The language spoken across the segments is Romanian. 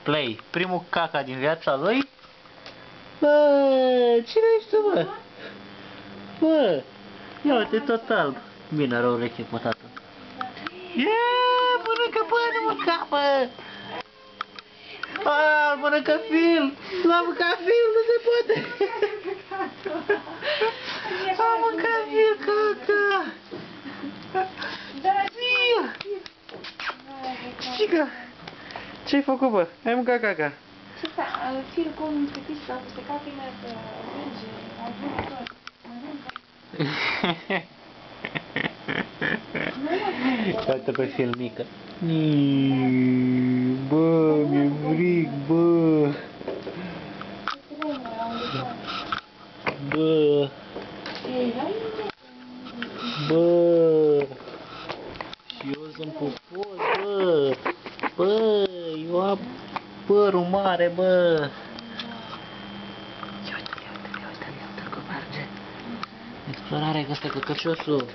Play. Primul caca din viața lui. Bă, cine ești tu, bă? Bă, ia uite, tot alb. Bine, are o ureche cu tată. Ia, mănâncă, bă, nu mânca, bă! A, mănâncă Phil! L-a mâncat Phil, nu se poate! A mâncat Phil, caca! Phil! Cica! Ce-ai făcut, bă? Ai mâncat caca? Ce fac? Phil, cum te piși sau te cacă în rânge, ai văzut tot. Uite pe Phil mică. Bă, mi-e fric, bă. Bă. Bă. Și eu sunt pupos, bă. Bă, eu am părul mare, bă. Ia uite-l cum merge. Explorare, că ăsta e căcăciosul.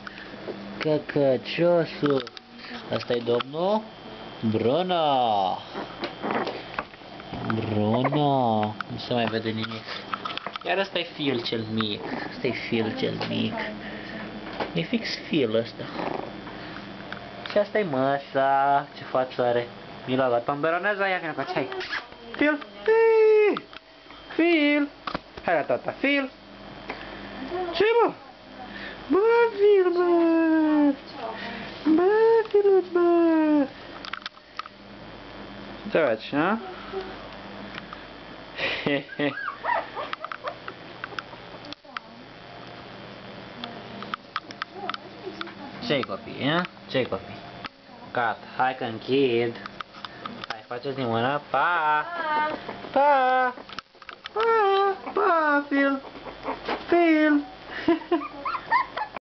Căcăciosul. Asta-i domnul Bruno. Bruno. Nu se mai vede nimic. Iar ăsta-i Phil cel mic. Ăsta-i Phil cel mic. E fix Phil ăsta. Și asta-i măsa. Ce față are? Mi l-a luat pamberoneza, ia că ce hai. Phil. Phil. Hai la tata. Phil. Ce bă? Bă, Phil, bă. Bă, Philuț, bă. Ce faci, a? Ce-i copii, a? Ce-i copii? Gata, hai că închid. Hai, faceți din mână. Pa! Pa! Pa! Pa, Phil!